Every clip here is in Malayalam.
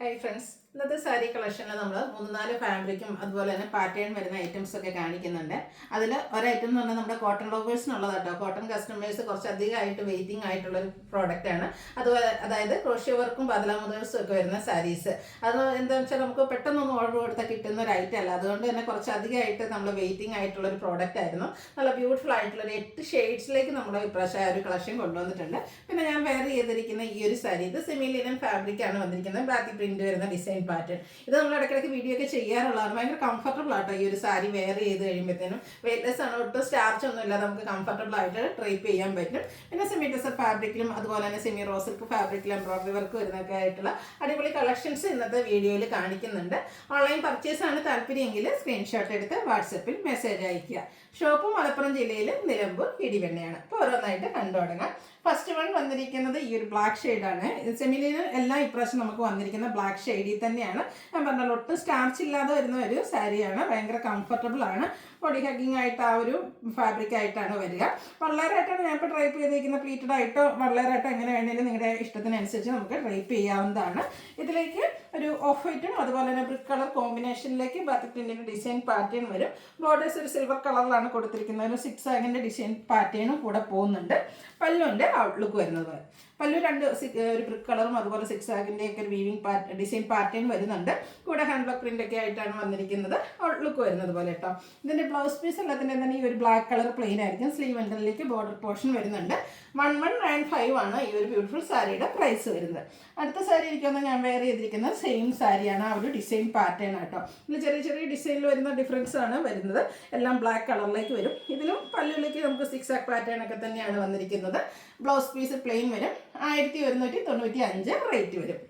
ഹായ് ഫ്രണ്ട്സ്, ഇന്നത്തെ സാരി കളക്ഷനിൽ നമ്മൾ 3-4 ഫാബ്രിക്കും അതുപോലെ തന്നെ പാറ്റേൺ വരുന്ന ഐറ്റംസ് ഒക്കെ കാണിക്കുന്നുണ്ട്. അതിൽ ഒരൈറ്റം എന്ന് പറഞ്ഞാൽ നമ്മുടെ കോട്ടൺ ലവേഴ്സിനുള്ളത് കേട്ടോ. കോട്ടൺ കസ്റ്റമേഴ്സ് കുറച്ച് അധികമായിട്ട് വെയിറ്റിംഗ് ആയിട്ടുള്ളൊരു പ്രോഡക്റ്റാണ്. അതുപോലെ അതായത് ക്രോഷ്യ വർക്കും ബദല മുതേഴ്സും ഒക്കെ വരുന്ന സാരീസ്. അത് എന്താണെന്ന് വെച്ചാൽ നമുക്ക് പെട്ടെന്നൊന്നും ഓർഡർ കൊടുത്താൽ കിട്ടുന്ന ഒരു ഐറ്റം അല്ല. അതുകൊണ്ട് തന്നെ കുറച്ച് അധികമായിട്ട് നമ്മൾ വെയിറ്റിംഗ് ആയിട്ടുള്ളൊരു പ്രോഡക്റ്റ് ആയിരുന്നു. നല്ല ബ്യൂട്ടിഫുൾ ആയിട്ടുള്ളൊരു 8 ഷെയ്ഡ്സിലേക്ക് നമ്മൾ ഇപ്രാവശ്യം ഒരു കളക്ഷൻ കൊണ്ടുവന്നിട്ടുണ്ട്. പിന്നെ ഞാൻ വെയർ ചെയ്തിരിക്കുന്ന ഈ ഒരു സാരി, ഇത് സെമി ലിനൻ ഫാബ്രിക്കാണ് വന്നിരിക്കുന്നത്. ബാക്കി പ്രിന്റ് വരുന്ന ഡിസൈൻ പാറ്റേൺ. ഇത് നമ്മൾ ഇടയ്ക്കിടയ്ക്ക് വീഡിയോ ഒക്കെ ചെയ്യാറുള്ളതാണ്. ഭയങ്കര കംഫർട്ടബിൾ ആട്ടോ ഈ ഒരു സാരി വെയർ ചെയ്ത് കഴിയുമ്പോഴത്തേനും. വെയിറ്റ്ലെസ് ആണ്, ഒട്ടും സ്റ്റാർച്ച് ഒന്നും ഇല്ലാതെ നമുക്ക് കംഫർട്ടബിൾ ആയിട്ട് ട്രൈപ്പ് ചെയ്യാൻ പറ്റും. പിന്നെ സെമി ടെസർ ഫാബ്രിക്കിലും അതുപോലെ തന്നെ സെമി റോ സിൽക്ക് ഫാബ്രിക്കിലും എംബ്രോയിഡറി വർക്ക് വരുന്നൊക്കെ ആയിട്ടുള്ള അടിപൊളി കളക്ഷൻസ് ഇന്നത്തെ വീഡിയോയിൽ കാണിക്കുന്നുണ്ട്. ഓൺലൈൻ പർച്ചേസ് ആണ് താല്പര്യമെങ്കിൽ സ്ക്രീൻഷോട്ട് എടുത്ത് വാട്സപ്പിൽ മെസ്സേജ് അയയ്ക്കുക. ഷോപ്പ് മലപ്പുറം ജില്ലയിൽ നിലമ്പൂർ ഇടിവെണ്ണയാണ്. അപ്പോൾ ഓരോന്നായിട്ട് കണ്ടു തുടങ്ങാം. ഫസ്റ്റ് വൺ വന്നിരിക്കുന്നത് ഈ ഒരു ബ്ലാക്ക് ഷെയ്ഡാണ്. സെമിലിന് എല്ലാം ഇപ്രാവശ്യം നമുക്ക് വന്നിരിക്കുന്ന ബ്ലാക്ക് ഷെയ്ഡിൽ തന്നെയാണ്. ഞാൻ പറഞ്ഞാൽ ഒട്ടും സ്റ്റാർച്ച് ഇല്ലാതെ വരുന്ന ഒരു സാരിയാണ്. ഭയങ്കര കംഫർട്ടബിൾ ആണ്. ബോഡി ഹഗ്ഗിങ് ആയിട്ട് ആ ഒരു ഫാബ്രിക് ആയിട്ടാണ് വരിക. വള്ളേറായിട്ടാണ് ഞാൻ ഇപ്പോൾ ട്രൈപ്പ് ചെയ്തിരിക്കുന്ന. പ്ലീറ്റഡ് ആയിട്ടോ വള്ളേറായിട്ടോ എങ്ങനെ വേണമെങ്കിലും നിങ്ങളുടെ ഇഷ്ടത്തിനനുസരിച്ച് നമുക്ക് ട്രൈപ്പ് ചെയ്യാവുന്നതാണ്. ഇതിലേക്ക് ഒരു ഓഫ് വൈറ്റും അതുപോലെ തന്നെ ബ്രിക്ക് കളർ കോമ്പിനേഷനിലേക്ക് ബാത്തിക് പ്രിന്റിന്റെ ഡിസൈൻ പാറ്റേൺ വരും. ബോർഡേഴ്സ് ഒരു സിൽവർ കളറിലാണ് കൊടുത്തിരിക്കുന്നത്. ഒരു 6 ആഗിന്റെ ഡിസൈൻ പാറ്റേണും കൂടെ പോകുന്നുണ്ട്. പല്ലുവിന്റെ ഔട്ട്ലുക്ക് വരുന്നത് പല്ലു ഒരു ബ്രിക്ക് കളറും അതുപോലെ 6 ആഗിന്റെ ഒക്കെ ഒരു വീവിംഗ് ഡിസൈൻ പാറ്റേൺ വരുന്നുണ്ട്. കൂടെ ഹാൻഡ് ബ്ലോക്ക് പ്രിന്റ് ഒക്കെ ആയിട്ടാണ് വന്നിരിക്കുന്നത്. ഔട്ട്ലുക്ക് വരുന്നത് പോലെ കേട്ടോ. ഇതിന്റെ ബ്ലൗസ് പീസ് എല്ലാത്തിന്റെ തന്നെ ഈ ഒരു ബ്ലാക്ക് കളർ പ്ലെയിൻ ആയിരിക്കും. സ്ലീവ് എൻഡിലേക്ക് ബോർഡർ പോർഷൻ വരുന്നുണ്ട്. 1195 ആണ് ഈ ഒരു ബ്യൂട്ടിഫുൾ സാരിയുടെ പ്രൈസ് വരുന്നത്. അടുത്ത സാരി ഇരിക്കുന്ന ഞാൻ വെയർ ചെയ്തിരിക്കുന്നത് സെയിം സാരിയാണ്. ആ ഒരു ഡിസൈൻ പാറ്റേൺ ആട്ടോ. ഇതിൽ ചെറിയ ചെറിയ ഡിസൈനിൽ വരുന്ന ഡിഫറൻസ് ആണ് വരുന്നത്. എല്ലാം ബ്ലാക്ക് കളറിലേക്ക് വരും. ഇതിലും പല്ലുവിലേക്ക് നമുക്ക് 6 ആഗ് പാറ്റേൺ ഒക്കെ തന്നെയാണ് വന്നിരിക്കുന്നത്. ബ്ലൗസ് പീസ് പ്ലെയിൻ വരും. 1195 റേറ്റ് വരും.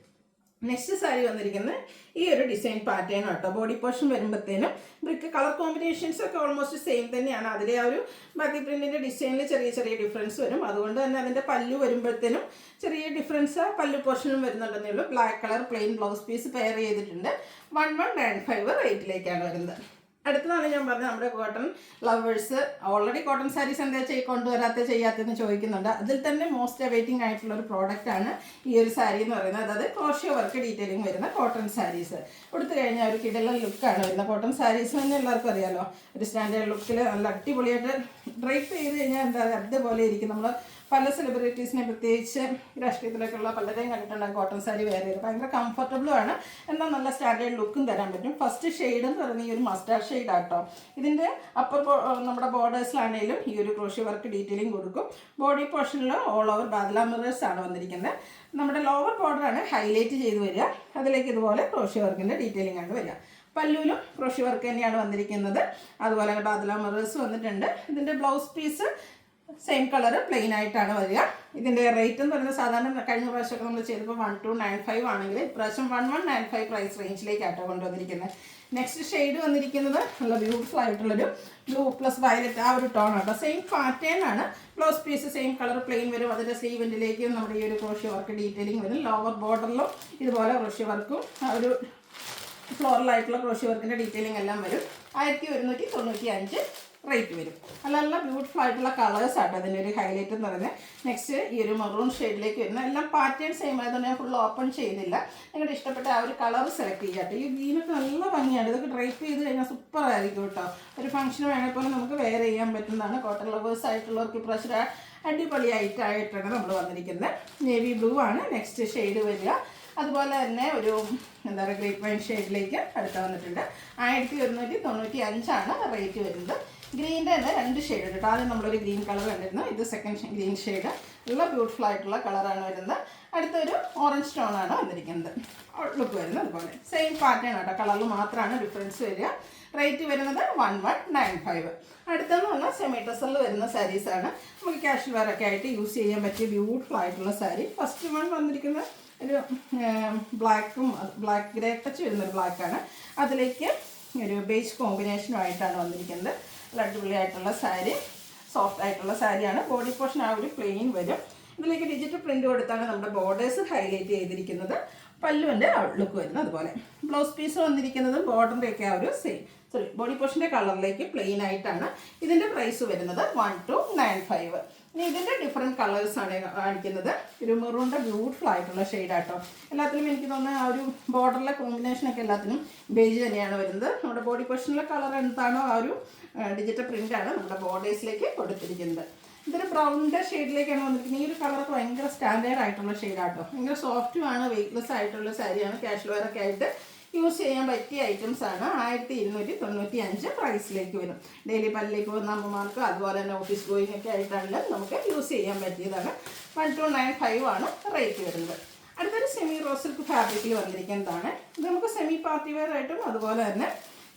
നെക്സ്റ്റ് സാരി വന്നിരിക്കുന്നത് ഈ ഒരു ഡിസൈൻ പാറ്റേൺ ആട്ടോ. ബോഡി പോർഷൻ വരുമ്പോഴത്തേനും ബ്രിക്ക് കളർ കോമ്പിനേഷൻസ് ഒക്കെ ഓൾമോസ്റ്റ് സെയിം തന്നെയാണ്. അതിലെ ആ ഒരു ബാക്കി പ്രിന്റിന്റെ ഡിസൈനിൽ ചെറിയ ചെറിയ ഡിഫറൻസ് വരും. അതുകൊണ്ട് തന്നെ അതിന്റെ പല്ലു വരുമ്പോഴത്തേനും ചെറിയ ഡിഫറൻസ് പല്ലു പോർഷനും വരുന്നുണ്ടെന്നേ ഉള്ളൂ. Black colour plain blouse piece pair ചെയ്തിട്ടുണ്ട്. 1195 റേറ്റിലേക്കാണ് വരുന്നത്. അടുത്തതാണ് ഞാൻ പറഞ്ഞത് നമ്മുടെ cotton lovers. Already cotton saris എന്താ ചെയ്യാത്തതെന്ന് ചോദിക്കുന്നുണ്ട്. അതിൽ തന്നെ മോസ്റ്റ് അവൈറ്റിംഗ് ആയിട്ടുള്ള ഒരു പ്രോഡക്റ്റാണ് ഈ ഒരു സാരി എന്ന് പറയുന്നത്. അതായത് ക്രോഷ്യ വർക്ക് ഡീറ്റെയിലിംഗ് വരുന്ന കോട്ടൺ സാരീസ്. കൊടുത്തു കഴിഞ്ഞാൽ ഒരു കിടലൻ ലുക്കാണ് വരുന്നത്. കോട്ടൺ സാരീസ് തന്നെ എല്ലാവർക്കും അറിയാമല്ലോ. ഒരു സ്റ്റാൻഡേർഡ് ലുക്കിൽ നല്ല അടിപൊളിയായിട്ട് ഡ്രൈപ്പ് ചെയ്ത് കഴിഞ്ഞാൽ എന്താ അതുപോലെ ഇരിക്കും. നമ്മൾ പല സെലിബ്രിറ്റീസിനെ പ്രത്യേകിച്ച് രാഷ്ട്രീയത്തിലൊക്കെയുള്ള പലരെയും കണ്ടിട്ടുണ്ടാകും കോട്ടൺ സാരി വെയർ ചെയ്ത്. ഭയങ്കര കംഫർട്ടബിളും ആണ്. എന്നാൽ നല്ല സ്റ്റാൻഡേർഡ് ലുക്കും തരാൻ പറ്റും. ഫസ്റ്റ് ഷെയ്ഡ് എന്ന് പറയുന്നത് ഈ ഒരു മസ്റ്റാർഡ് ഷെയ്ഡ് ആട്ടോ. ഇതിൻ്റെ അപ്പർ നമ്മുടെ ബോർഡേഴ്സിലാണെങ്കിലും ഈ ഒരു ക്രോഷ്യ വർക്ക് ഡീറ്റെയിലിംഗ് കൊടുക്കും. ബോഡി പോർഷനിൽ ഓൾ ഓവർ ബാദല മിറേഴ്സ് ആണ് വന്നിരിക്കുന്നത്. നമ്മുടെ ലോവർ ബോർഡറാണ് ഹൈലൈറ്റ് ചെയ്ത് വരിക. അതിലേക്ക് ഇതുപോലെ ക്രോഷ്യ വർക്കിൻ്റെ ഡീറ്റെയിലിംഗ് ആണ് വരിക. പല്ലുവിലും ക്രോഷ്യ വർക്ക് തന്നെയാണ് വന്നിരിക്കുന്നത്. അതുപോലെ തന്നെ ബാദല മിറേഴ്സ് വന്നിട്ടുണ്ട്. ഇതിൻ്റെ blouse piece same colour plain ആയിട്ടാണ് വരിക. ഇതിൻ്റെ റേറ്റ് എന്ന് പറയുന്നത് സാധാരണ കഴിഞ്ഞ പ്രാവശ്യമൊക്കെ നമ്മൾ ചെയ്തപ്പോൾ 1295 ആണെങ്കിൽ ഇപ്രാവശ്യം 1195 പ്രൈസ് റേഞ്ചിലേക്കാട്ടോ കൊണ്ടുവന്നിരിക്കുന്നത്. നെക്സ്റ്റ് ഷെയ്ഡ് വന്നിരിക്കുന്നത് നല്ല ബ്യൂട്ടിഫുൾ ആയിട്ടുള്ളൊരു ബ്ലൂ പ്ലസ് വയലറ്റ് ആ ഒരു ടോൺ ആട്ടോ. സെയിം പാറ്റേൺ ആണ്. Blouse piece same colour plain വരും. അതിൻ്റെ സ്ലീവിൻ്റിലേക്ക് നമ്മുടെ ഈ ഒരു ക്രോഷ്യ വർക്ക് ഡീറ്റെയിലിംഗ് വരും. ലോവർ ബോർഡറിലും ഇതുപോലെ ക്രോഷ്യ വർക്കും ആ ഒരു ഫ്ലോറലായിട്ടുള്ള ക്രോഷ്യ വർക്കിൻ്റെ ഡീറ്റെയിലിംഗ് എല്ലാം വരും. 1195 റേറ്റ് വരും. നല്ല നല്ല ബ്യൂട്ടിഫുൾ ആയിട്ടുള്ള കളേഴ്സ് ആട്ടോ അതിൻ്റെ ഒരു ഹൈലൈറ്റ് എന്ന് പറയുന്നത്. നെക്സ്റ്റ് ഈ ഒരു മെറൂൺ ഷെയ്ഡിലേക്ക് വരുന്ന എല്ലാം പാറ്റേൺ സെയിം ആയതുകൊണ്ട് ഞാൻ ഫുൾ ഓപ്പൺ ചെയ്യുന്നില്ല. നിങ്ങളുടെ ഇഷ്ടപ്പെട്ട ആ ഒരു കളർ സെലക്ട് ചെയ്യാട്ടോ. ഈ ഗ്രീനൊക്കെ നല്ല ഭംഗിയാണ്. ഇതൊക്കെ ഡ്രൈപ്പ് ചെയ്ത് കഴിഞ്ഞാൽ സൂപ്പർ ആയിരിക്കും കേട്ടോ. ഒരു ഫംഗ്ഷന് വേണമെങ്കിൽ പോലും നമുക്ക് വെയർ ചെയ്യാൻ പറ്റുന്നതാണ്. കോട്ടൺ ലവേഴ്സ് ആയിട്ടുള്ളവർക്ക് ഇപ്രാവശ്യം അടിപൊളിയായിട്ടാണ് നമ്മൾ വന്നിരിക്കുന്നത്. നേവി ബ്ലൂ ആണ് നെക്സ്റ്റ് ഷെയ്ഡ് വരിക. അതുപോലെ തന്നെ ഒരു എന്താ പറയുക ഗ്രേപ്പ് വൈൻ ഷെയ്ഡിലേക്ക് അടുത്ത് വന്നിട്ടുണ്ട്. 1195 റേറ്റ് വരുന്നത്. ഗ്രീൻ്റെ തന്നെ 2 ഷെയ്ഡ് കേട്ടോ. ആദ്യം നമ്മളൊരു ഗ്രീൻ കളർ കണ്ടിരുന്നു. ഇത് സെക്കൻഡ് ഗ്രീൻ ഷെയ്ഡ്. നല്ല ബ്യൂട്ടിഫുൾ ആയിട്ടുള്ള കളറാണ് വരുന്നത്. അടുത്തൊരു ഓറഞ്ച് സ്റ്റോൺ ആണ് വന്നിരിക്കുന്നത്. ഔട്ട്ലുക്ക് വരുന്നത് അതുപോലെ സെയിം പാറ്റേൺ ആട്ടോ. കളറിൽ മാത്രമാണ് ഡിഫറൻസ് വരിക. റേറ്റ് വരുന്നത് 1195. അടുത്തെന്ന് പറഞ്ഞാൽ സെമി ടെസറിൽ വരുന്ന സാരീസാണ്. നമുക്ക് ക്യാഷ്വൽ വെയർ ഒക്കെ ആയിട്ട് യൂസ് ചെയ്യാൻ പറ്റിയ ബ്യൂട്ടിഫുൾ ആയിട്ടുള്ള സാരി. ഫസ്റ്റ് വൺ വന്നിരിക്കുന്നത് ഒരു ബ്ലാക്കും ബ്ലാക്ക് ഗ്രേ ടച്ച് വരുന്നൊരു ബ്ലാക്കാണ്. അതിലേക്ക് ഒരു ബേജ് കോമ്പിനേഷനുമായിട്ടാണ് വന്നിരിക്കുന്നത്. നല്ല അടിപൊളിയായിട്ടുള്ള സാരി, സോഫ്റ്റ് ആയിട്ടുള്ള സാരിയാണ്. ബോഡി പോർഷൻ ആ ഒരു പ്ലെയിൻ വരും. ഇതിലേക്ക് ഡിജിറ്റൽ പ്രിന്റ് കൊടുത്താണ് നമ്മുടെ ബോർഡേഴ്സ് ഹൈലൈറ്റ് ചെയ്തിരിക്കുന്നത്. പല്ലുവിൻ്റെ ഔട്ട്ലുക്ക് വരുന്നത് അതുപോലെ. ബ്ലൗസ് പീസ് വന്നിരിക്കുന്നത് ബോർഡറിൻ്റെയൊക്കെ ആ ഒരു ബോഡി പോർഷൻ്റെ കളറിലേക്ക് പ്ലെയിൻ ആയിട്ടാണ്. ഇതിൻ്റെ പ്രൈസ് വരുന്നത് 1295. ഇനി ഇതിൻ്റെ ഡിഫറെൻറ്റ് കളേഴ്സാണ് കാണിക്കുന്നത്. ഒരു മെറൂണിൻ്റെ ബ്യൂട്ടിഫുൾ ആയിട്ടുള്ള ഷെയ്ഡാട്ടോ. എല്ലാത്തിലും എനിക്ക് തോന്നുന്നത് ആ ഒരു ബോർഡറിലെ കോമ്പിനേഷനൊക്കെ എല്ലാത്തിനും ബേജ് തന്നെയാണ് വരുന്നത്. നമ്മുടെ ബോഡി പോർഷനിലെ കളർ എന്താണോ ആ ഒരു ഡിജിറ്റൽ പ്രിൻ്റാണ് നമ്മുടെ ബോർഡേഴ്സിലേക്ക് കൊടുത്തിരിക്കുന്നത്. ഇതൊരു ബ്രൗണിൻ്റെ ഷെയ്ഡിലേക്കാണ് വന്നിരിക്കുന്നത്. ഈ ഒരു കളറൊക്കെ ഭയങ്കര സ്റ്റാൻഡേർഡ് ആയിട്ടുള്ള ഷെയ്ഡാട്ടോ. ഭയങ്കര സോഫ്റ്റുമാണ്, വെയ്റ്റ്ലെസ് ആയിട്ടുള്ള സാരിയാണ്. ക്യാഷ്വൽ വെയറൊക്കെ ആയിട്ട് യൂസ് ചെയ്യാൻ പറ്റിയ ഐറ്റംസ് ആണ്. 1295 പ്രൈസിലേക്ക് വരും. ഡെയിലി പല്ലിലേക്ക് പോകുന്ന അമ്മമാർക്ക് അതുപോലെ തന്നെ ഓഫീസ് ഗോയിങ് ഒക്കെ ആയിട്ടാണെങ്കിലും നമുക്ക് യൂസ് ചെയ്യാൻ പറ്റിയതാണ്. 1295 ആണ് റേറ്റ് വരുന്നത്. അടുത്തൊരു സെമി റോ സിൽക്ക് ഫാബ്രിക്കിൽ വന്നിരിക്കുന്നതാണ്. ഇത് നമുക്ക് സെമി പാർട്ടി വെയർ ആയിട്ടും അതുപോലെ തന്നെ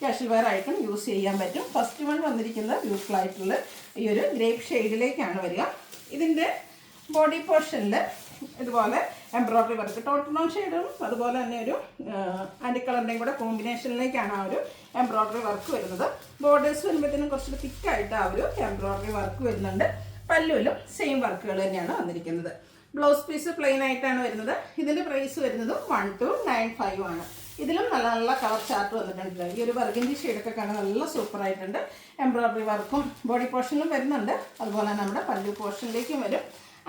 ക്യാഷ്വൽ വെയർ ആയിട്ടും യൂസ് ചെയ്യാൻ പറ്റും. ഫസ്റ്റ് വൺ വന്നിരിക്കുന്നത് ബ്യൂട്ടിഫുൾ ആയിട്ടുള്ള ഈ ഒരു ഗ്രേപ്പ് ഷെയ്ഡിലേക്കാണ് വരിക. ഇതിൻ്റെ ബോഡി പോർഷനിൽ ഇതുപോലെ എംബ്രോയ്ഡറി വർക്ക് ടോട്ടൺ ഷെയ്ഡും അതുപോലെ തന്നെ ഒരു ആൻറ്റിക്കളറിൻ്റെയും കൂടെ കോമ്പിനേഷനിലേക്കാണ് ആ ഒരു എംബ്രോയ്ഡറി വർക്ക് വരുന്നത്. ബോർഡേഴ്സ് വരുമ്പോഴത്തേനും കുറച്ചുകൂടി തിക്കായിട്ട് ആ ഒരു എംബ്രോയ്ഡറി വർക്ക് വരുന്നുണ്ട്. പല്ലുവിലും സെയിം വർക്കുകൾ തന്നെയാണ് വന്നിരിക്കുന്നത്. ബ്ലൗസ് പീസ് പ്ലെയിൻ ആയിട്ടാണ് വരുന്നത്. ഇതിൻ്റെ പ്രൈസ് വരുന്നത് 1295 ആണ്. ഇതിലും നല്ല നല്ല കളർ ചാർട്ട് വന്നിട്ടുണ്ട്. ഈ ഒരു ബർഗൻഡി ഷെയ്ഡൊക്കെ കാണാൻ നല്ല സൂപ്പറായിട്ടുണ്ട്. എംബ്രോയ്ഡറി വർക്കും ബോഡി പോർഷനിലും വരുന്നുണ്ട്. അതുപോലെ തന്നെ നമ്മുടെ പല്ലു പോർഷനിലേക്കും വരും.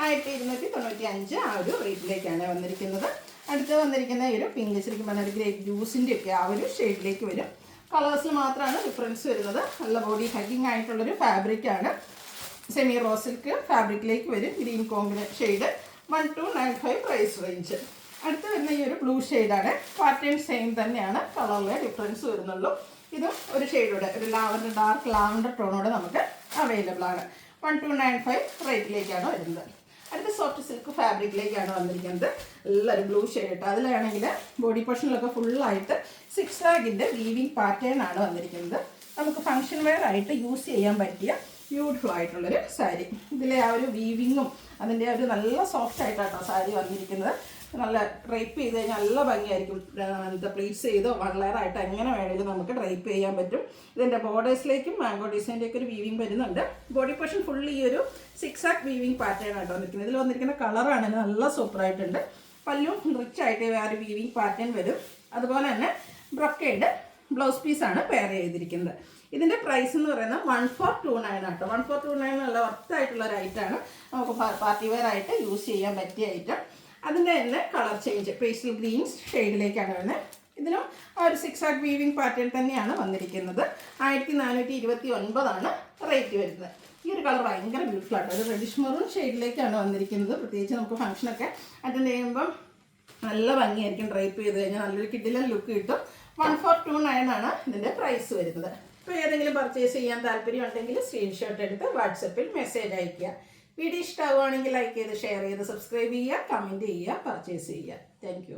1295 ആ ഒരു റേറ്റിലേക്കാണ് വന്നിരിക്കുന്നത്. അടുത്ത് വന്നിരിക്കുന്ന ഈ ഒരു പിങ്ക് ശരിക്കും പറഞ്ഞാൽ ഒരു ഗ്രേപ്പ് ജ്യൂസിൻ്റെ ഒക്കെ ആ ഒരു ഷെയ്ഡിലേക്ക് വരും. കളേഴ്സിൽ മാത്രമാണ് ഡിഫറൻസ് വരുന്നത്. നല്ല ബോഡി ഹഗ്ഗിങ് ആയിട്ടുള്ളൊരു ഫാബ്രിക്കാണ്. സെമി റോ സിൽക്ക് ഫാബ്രിക്കിലേക്ക് വരും. Green shade 1295 price range. അടുത്ത് വരുന്ന ഈ ഒരു ബ്ലൂ ഷെയ്ഡാണ്. പാറ്റേൺ സെയിം തന്നെയാണ്, കളറിലെ ഡിഫറൻസ് വരുന്നുള്ളൂ. ഇതും ഒരു ഷെയ്ഡോടെ ഒരു ലാവൻഡർ ഡാർക്ക് ലാവൻഡർ ടോണോടെ നമുക്ക് അവൈലബിൾ ആണ്. 1295 റേറ്റിലേക്കാണ് വരുന്നത്. അടുത്ത സോഫ്റ്റ് സിൽക്ക് ഫാബ്രിക്കിലേക്കാണ് വന്നിരിക്കുന്നത്. എല്ലാവരും ബ്ലൂ ഷെയ്ഡ്. അതിലാണെങ്കിൽ ബോഡി പോർഷനിലൊക്കെ ഫുള്ളായിട്ട് 6 റാഗിൻ്റെ വീവിങ് പാറ്റേൺ ആണ് വന്നിരിക്കുന്നത്. നമുക്ക് ഫങ്ഷൻ വെയർ ആയിട്ട് യൂസ് ചെയ്യാൻ പറ്റിയ ബ്യൂട്ടിഫുൾ ആയിട്ടുള്ളൊരു സാരി. ഇതിലെ ആ ഒരു വീവിങ്ങും അതിൻ്റെ ഒരു നല്ല സോഫ്റ്റ് ആയിട്ടാട്ടോ സാരി വന്നിരിക്കുന്നത്. നല്ല ഡ്രൈപ്പ് ചെയ്ത് കഴിഞ്ഞാൽ നല്ല ഭംഗിയായിരിക്കും. പ്ലീറ്റ്സ് ചെയ്തോ 1 ലെയർ ആയിട്ട് എങ്ങനെ വേണമെങ്കിലും നമുക്ക് ഡ്രൈപ്പ് ചെയ്യാൻ പറ്റും. ഇതിൻ്റെ ബോർഡേഴ്സിലേക്കും മാംഗോ ഡിസൈൻ്റെയൊക്കെ ഒരു വീവിങ് വരുന്നുണ്ട്. ബോഡി പോർഷൻ ഫുള്ളി ഈ ഒരു 6 ആക്ക് വീവിങ് പാറ്റേൺ ആയിട്ട് വന്നിരിക്കുന്നത്. ഇതിൽ വന്നിരിക്കുന്ന കളറാണ് നല്ല സൂപ്പറായിട്ടുണ്ട്. പല്ലും റിച്ച് ആയിട്ട് ആ ഒരു വീവിങ് പാറ്റേൺ വരും. അതുപോലെ തന്നെ ബ്രൊക്കേഡ് ബ്ലൗസ് പീസാണ് പെയർ ചെയ്തിരിക്കുന്നത്. ഇതിൻ്റെ പ്രൈസ് എന്ന് പറയുന്നത് 1429 ആട്ടോ. 1429 നല്ല വർത്തായിട്ടുള്ള ഒരു ഐറ്റമാണ്. നമുക്ക് പാർട്ടി വെയർ ആയിട്ട് യൂസ് ചെയ്യാൻ പറ്റിയ ഐറ്റം. അതിൻ്റെ തന്നെ കളർ ചേഞ്ച് പേസ്റ്റൽ ഗ്രീൻ ഷെയ്ഡിലേക്കാണ് വരുന്നത്. ഇതിലും ആ ഒരു 6 ആക്ക് വീവിങ് പാറ്റേൺ തന്നെയാണ് വന്നിരിക്കുന്നത്. 1429 ആണ് റേറ്റ് വരുന്നത്. ഈ ഒരു കളർ ഭയങ്കര ബ്യൂട്ടിഫുൾ ആട്ടോ. ഒരു റെഡിഷ് മെറൂൺ ഷെയ്ഡിലേക്കാണ് വന്നിരിക്കുന്നത്. പ്രത്യേകിച്ച് നമുക്ക് ഫംഗ്ഷനൊക്കെ അറ്റൻഡ് ചെയ്യുമ്പം നല്ല ഭംഗിയായിരിക്കും. ഡ്രൈപ്പ് ചെയ്ത് കഴിഞ്ഞാൽ നല്ലൊരു കിഡിലൻ ലുക്ക് കിട്ടും. 1429 ആണ് ഇതിൻ്റെ പ്രൈസ് വരുന്നത്. ഇപ്പോൾ ഏതെങ്കിലും പർച്ചേസ് ചെയ്യാൻ താല്പര്യം ഉണ്ടെങ്കിൽ സ്ക്രീൻഷോട്ട് എടുത്ത് വാട്സപ്പിൽ മെസ്സേജ് അയയ്ക്കുക. വീഡിയോ ഇഷ്ടമാവുകയാണെങ്കിൽ ലൈക്ക് ചെയ്ത് ഷെയർ ചെയ്ത് സബ്സ്ക്രൈബ് ചെയ്യുക, കമൻറ്റ് ചെയ്യുക, പർച്ചേസ് ചെയ്യുക. താങ്ക്